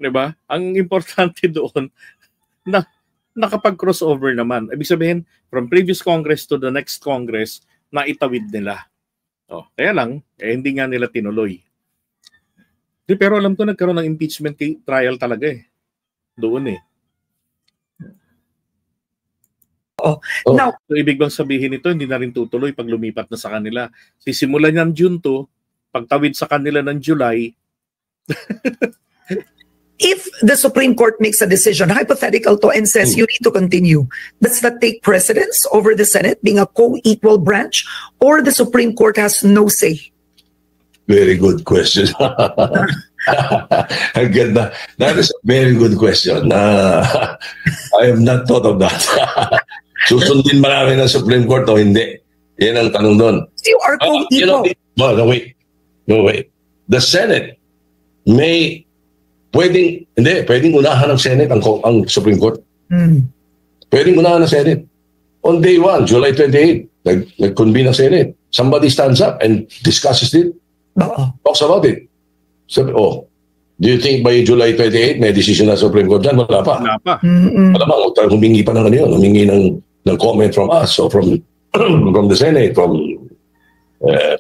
Diba? Ang importante doon na nakapag-crossover naman. Ibig sabihin, from previous Congress to the next Congress, naitawid nila. Kaya lang, hindi nga nila tinuloy. Pero alam ko nagkaroon ng impeachment trial talaga doon
Now,
so ibig bang sabihin ito, hindi na rin tutuloy pag lumipat na sa kanila. Sisimulan yan June 2, pagtawid sa kanila ng July.
if the Supreme Court makes a decision, hypothetical to, and says you need to continue, does that take precedence over the Senate being a co-equal branch, or the Supreme Court has no say?
Very good question. That is a very good question. I have not thought of that. Susundin ba namin ng Supreme Court o hindi? Yan ang tanong doon.
You are co-equal.
No, wait. The Senate may pwedeng unahan ng Senate ang Supreme Court. Pwedeng unahan ng Senate. On day 1, July 28, nag-convene ang Senate. Somebody stands up and discusses it. Talks about it. So, do you think by July 28 may decision na Supreme Court dyan? Wala pa. Alam mo, humingi pa ng humingi ng comment from us or from the Senate, from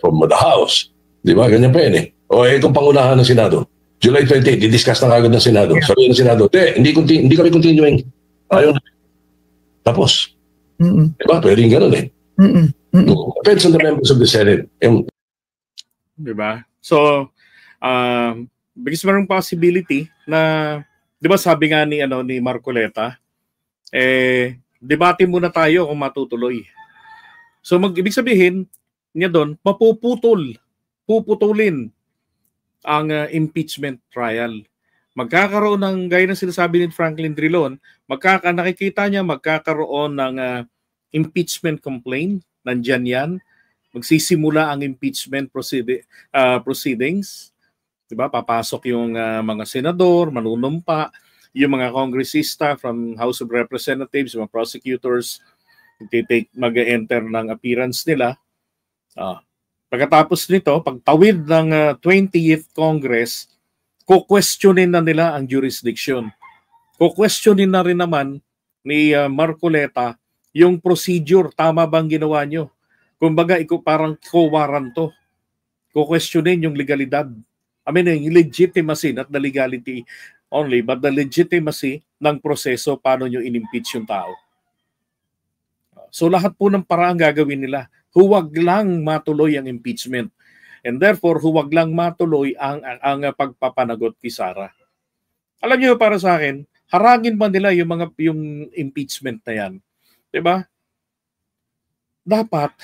the House. Di ba? Ganyan pa yun itong pangunahan ng Senado. July 28, di-discuss na kagad ng Senado. Sabi ng Senado, hindi kami continuing. Ayun. Tapos. Di ba? Pwedeng ganun Depends on the members of the Senate.
Di ba? So, because mayroong possibility na, di ba sabi nga ni Marcoleta, debate muna tayo kung matutuloy. So, ibig sabihin niya doon, puputulin ang impeachment trial. Magkakaroon ng, gaya ng sinasabi ni Franklin Drilon, nakikita niya magkakaroon ng impeachment complaint, nandyan yan, magsisimula ang impeachment proceedings, diba? Papasok yung mga senador, manunumpa, yung mga kongresista from House of Representatives, mga prosecutors, mag-enter ng appearance nila. Pagkatapos nito, pagtawid ng 20th Congress, kukwestiyonin na nila ang jurisdiction. Kukwestiyonin na rin naman ni Marcoleta yung procedure, tama bang ginawa nyo? Kumbaga, parang co-warrant to. Kukwestiyonin yung legalidad. Yung legitimacy, not the legality only, but the legitimacy ng proseso paano nyo in-impeach yung tao. So lahat po ng paraan gagawin nila. Huwag lang matuloy ang impeachment. And therefore, huwag lang matuloy ang pagpapanagot kay Sara. Alam niyo, para sa akin, harangin ba nila yung impeachment na yan? Diba? Dapat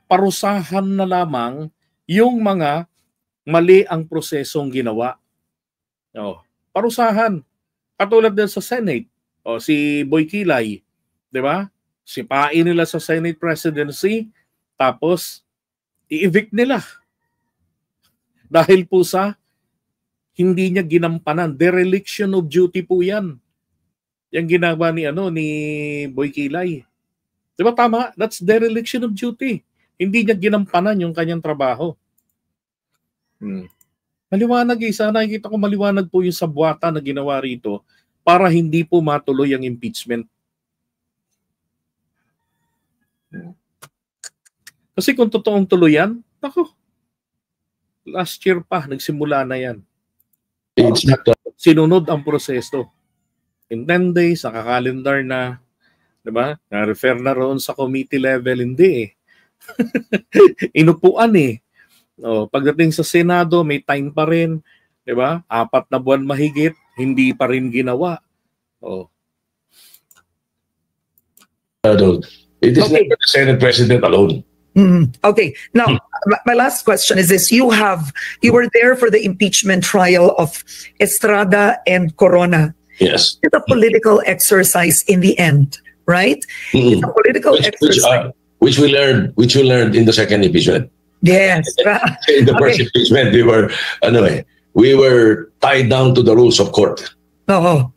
parusahan na lamang yung mga mali ang prosesong ginawa. Parusahan. Katulad din sa Senate. Si Boy Kilay, 'di ba? Sipain nila sa Senate presidency, tapos i-evict nila. Dahil po sa hindi niya ginampanan, dereliction of duty po 'yan. Yang ginawa ni Boy Kilay. 'Di ba tama? That's dereliction of duty. Hindi niya ginampanan yung kanyang trabaho. Maliwanag sana nakikita ko maliwanag po yung sabwata na ginawa rito para hindi po matuloy ang impeachment. Kasi kung totoong tuluyan, nako, last year pa, nagsimula na yan.
It's not,
Sinunod ang proseso. In 10 days, nakakalendar na, di ba? Na-refer na roon sa committee level, hindi eh. Inupuan eh. Pagdating sa Senado, may time pa rin, di ba? 4 na buwan mahigit, hindi pa rin ginawa.
it is not the Senate President alone.
Okay. Now, my last question is this: you were there for the impeachment trial of Estrada and Corona.
Yes.
It's a political exercise in the end, right? It's a political exercise.
Which we learned in the second impeachment.
Yes.
In the first impeachment, we were tied down to the rules of court.
Oo.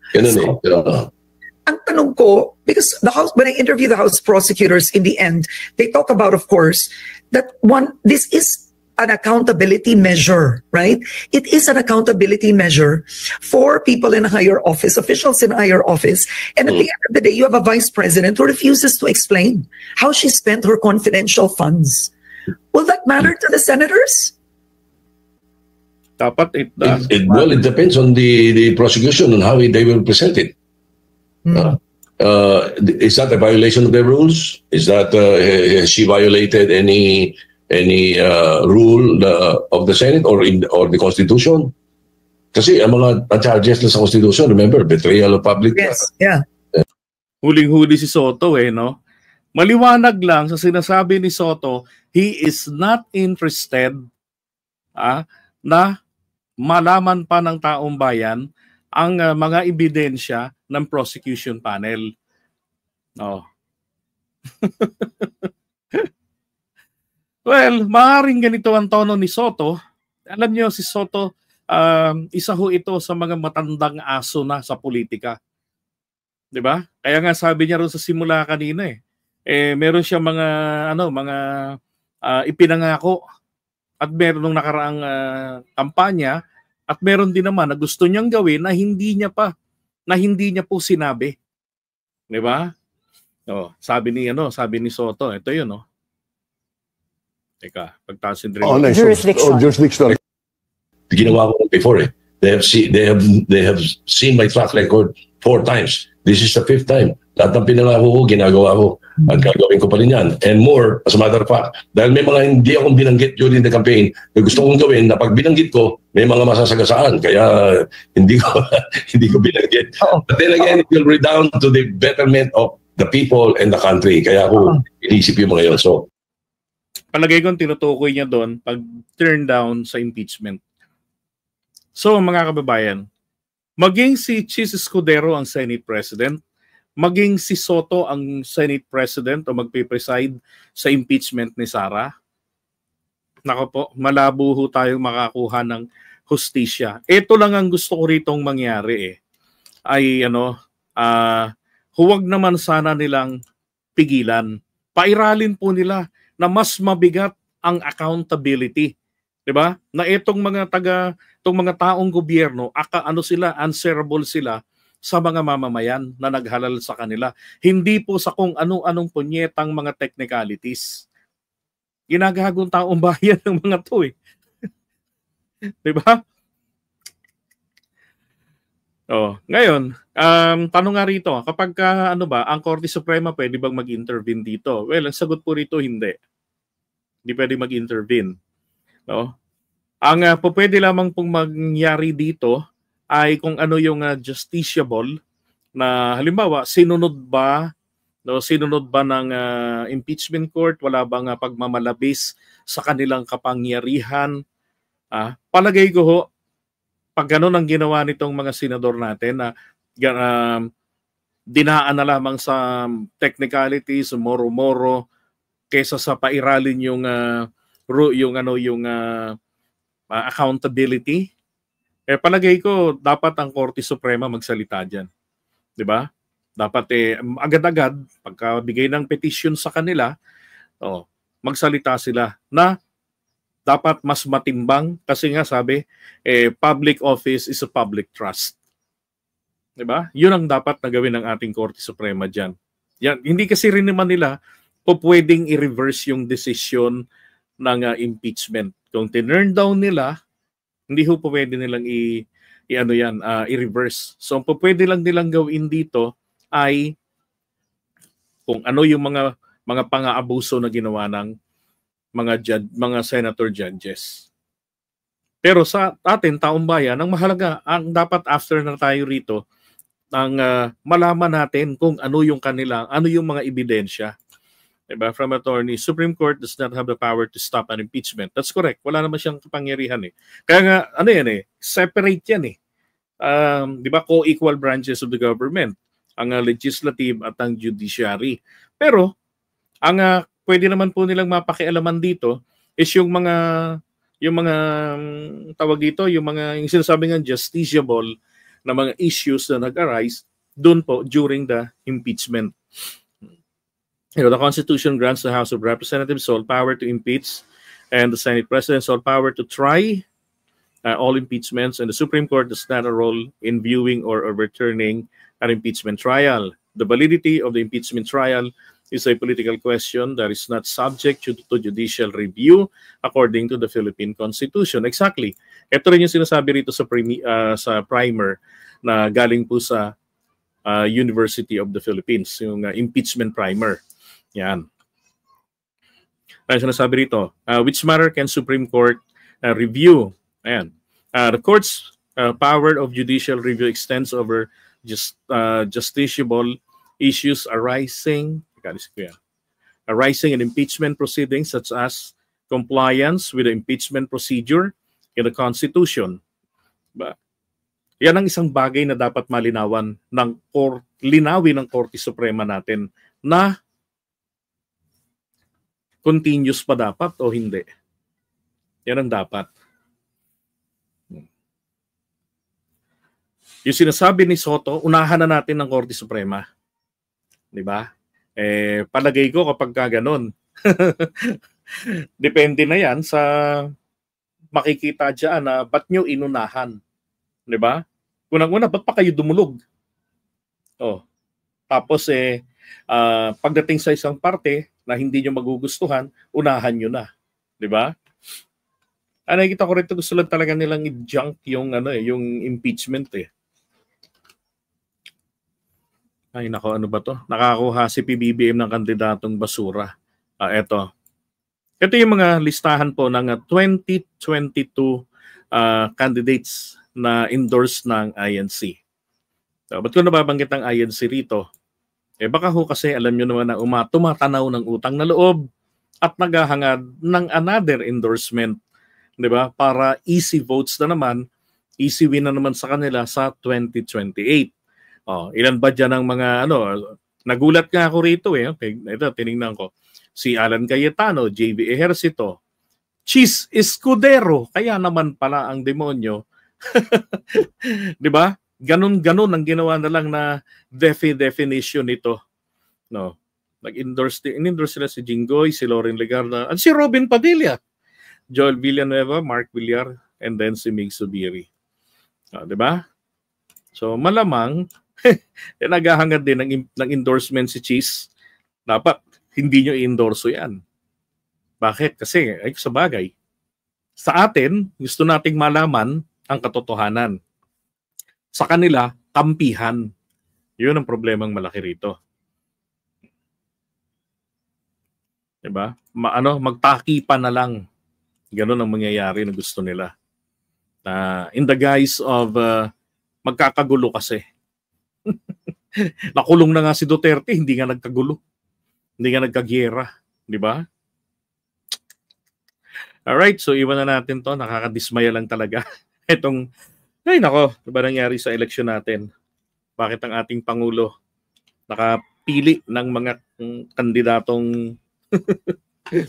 Ang tanong ko, because when I interview the House prosecutors in the end, they talk about, of course, that this is an accountability measure, right? It is an accountability measure for people in higher office, officials in higher office. And at the end of the day, you have a vice president who refuses to explain how she spent her confidential funds. Will that matter to the senators?
Dapat it does.
It depends on the prosecution and how they will present it. Is that a violation of the rules? Is that has she violated any rule of the Senate or the Constitution? Kasi ang mga charges na sa Constitution, remember, betrayal of public.
Yes, yeah.
Huling-huli si Soto no? Maliwanag lang sa sinasabi ni Soto, he is not interested na malaman pa ng taong bayan ang mga ebidensya ng prosecution panel. Well, maaaring ganito ang tono ni Soto. Alam niyo, si Soto, isa ho ito sa mga matandang aso na sa politika. Diba? Kaya nga sabi niya rin sa simula kanina meron siya mga ipinangako at meron nung nakaraang kampanya at meron din naman na gusto niyang gawin na hindi niya po sinabi. 'Di ba? Sabi ni Soto, ito 'yun, Teka, pagtasin rin.
Jurisdiction.
Ginawa ko before They have seen my track record 4 times. This is the 5th time. Lahat ng pinangako ko, ginagawa ko. At gagawin ko pa rin yan. And more, as a matter of fact, dahil may mga hindi akong binanggit during the campaign na gusto kong gawin na pag binanggit ko, may mga masasagasaan. Kaya hindi ko binanggit. But then again, it will redound to the betterment of the people and the country. Kaya ako inisip yung mga yun. So,
palagay ko tinutukoy niya doon pag turn down sa impeachment. So mga kababayan, maging si Chis Escudero ang Senate President, maging si Soto ang Senate President o magpipreside sa impeachment ni Sara, nako po, malabo ho tayong makakuha ng hustisya. Ito lang ang gusto ko ritong mangyari ay huwag naman sana nilang pigilan. Pairalin po nila na mas mabigat ang accountability. 'Di ba? Na itong mga taong gobyerno, answerable sila sa mga mamamayan na naghalal sa kanila. Hindi po sa kung anong punyetang mga technicalities. Ginagahagong taong bayan ng mga 'to 'Di ba? Ngayon, tanong nga rito, kapag ang Korte Suprema pwede bang mag-intervene dito? Well, ang sagot po rito, hindi. Hindi pwede mag-intervene. Ang pwede lamang pong mangyari dito ay kung ano yung justiciable na halimbawa sinunod ba ng impeachment court, wala bang pagmamalabis sa kanilang kapangyarihan. Palagay ko ho, pag gano'n ang ginawa nitong mga senador natin na dinaan na lamang sa technicalities, moro-moro, kesa sa pairalin yung accountability, palagay ko dapat ang Korte Suprema magsalita diyan. 'Di ba? Dapat agad-agad pagkabigay ng petition sa kanila, magsalita sila na dapat mas matimbang kasi nga sabi public office is a public trust. 'Di ba? Yun ang dapat na gawin ng ating Korte Suprema diyan. Yan, hindi kasi rin naman nila pwedeng i-reverse yung decision ng impeachment. Kung tinurn down nila, hindi ho pwede nilang i-reverse. So, ang pwede lang nilang gawin dito ay kung ano yung mga pang-aabuso na ginawa ng mga senator judges. Pero sa atin, taong bayan, ang mahalaga, ang dapat after na tayo rito, ang malaman natin kung ano yung mga ebidensya. Diba? From attorney, Supreme Court does not have the power to stop an impeachment. That's correct. Wala naman siyang kapangyarihan eh. Kaya nga, separate yan eh. Diba? Co-equal branches of the government. Ang legislative at ang judiciary. Pero, ang pwede naman po nilang mapakialaman dito is yung tawag dito, yung sinasabi nga justiciable na mga issues na nag-arise doon po during the impeachment. The Constitution grants the House of Representatives sole power to impeach and the Senate President sole power to try all impeachments, and the Supreme Court does not have a role in viewing or overturning an impeachment trial. The validity of the impeachment trial is a political question that is not subject to judicial review according to the Philippine Constitution. Exactly. Ito rin yung sinasabi rito sa primer na galing po sa University of the Philippines, yung impeachment primer. Yan. Ay sinasabi rito, which matter can Supreme Court review? Ayan. The court's power of judicial review extends over justiciable issues arising in impeachment proceedings such as compliance with the impeachment procedure in the Constitution. Yan ang isang bagay na dapat linawin ng Korte Suprema natin na continuous pa dapat o hindi. Yan ang dapat. Yung sinasabi ni Soto, unahan na natin ng Korte Suprema. Di ba? Palagay ko kapag ganon. Depende na yan sa makikita dyan na ba't nyo inunahan. Di ba? Unang-una, ba't pa kayo dumulog? Tapos pagdating sa isang parte na hindi nyo magugustuhan, unahan nyo na. Di ba? Nakikita ko rito, gusto lang talaga nilang i-junk yung impeachment eh. Ay nako, ano ba to? Nakakuha si PBBM ng kandidatong basura. Ito yung mga listahan po ng 2022 candidates na endorsed ng INC. So, ba't ko nababanggit ang INC rito? Baka ho kasi alam nyo naman na tumatanaw ng utang na loob at naghahangad ng another endorsement, di ba? Para easy votes na naman, easy win na naman sa kanila sa 2028. Ilan ba dyan ang mga nagulat nga ako rito eh. Okay, ito, tinignan ko. Si Alan Cayetano, JV Ejercito, Cheese Escudero, kaya naman pala ang demonyo. Di ba? Ganun ang ginawa na lang na definition nito. No. In-endorse sila si Jinggoy, si Loren Legarda, at si Robin Padilla, Joel Villanueva, Mark Villar, and then si Mig Zubiri. Di ba? So malamang naghahangad din ng endorsement si Cheese. Dapat hindi nyo i-endorso yan. Bakit? Kasi sa bagay. Sa atin, gusto nating malaman ang katotohanan. Sa kanila, kampihan. Yun ang problemang malaki rito. Diba? Magtakipan na lang. Ganun ang mangyayari na gusto nila. In the guise of magkakagulo kasi. Nakulong na nga si Duterte, hindi nga nagkagulo. Hindi nga nagkagyera. Diba? Alright, so iwan na natin to. Nakakadismaya lang talaga. Itong ay nako, ano ba nangyari sa eleksyon natin? Bakit ang ating Pangulo nakapili ng mga kandidatong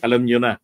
alam nyo na.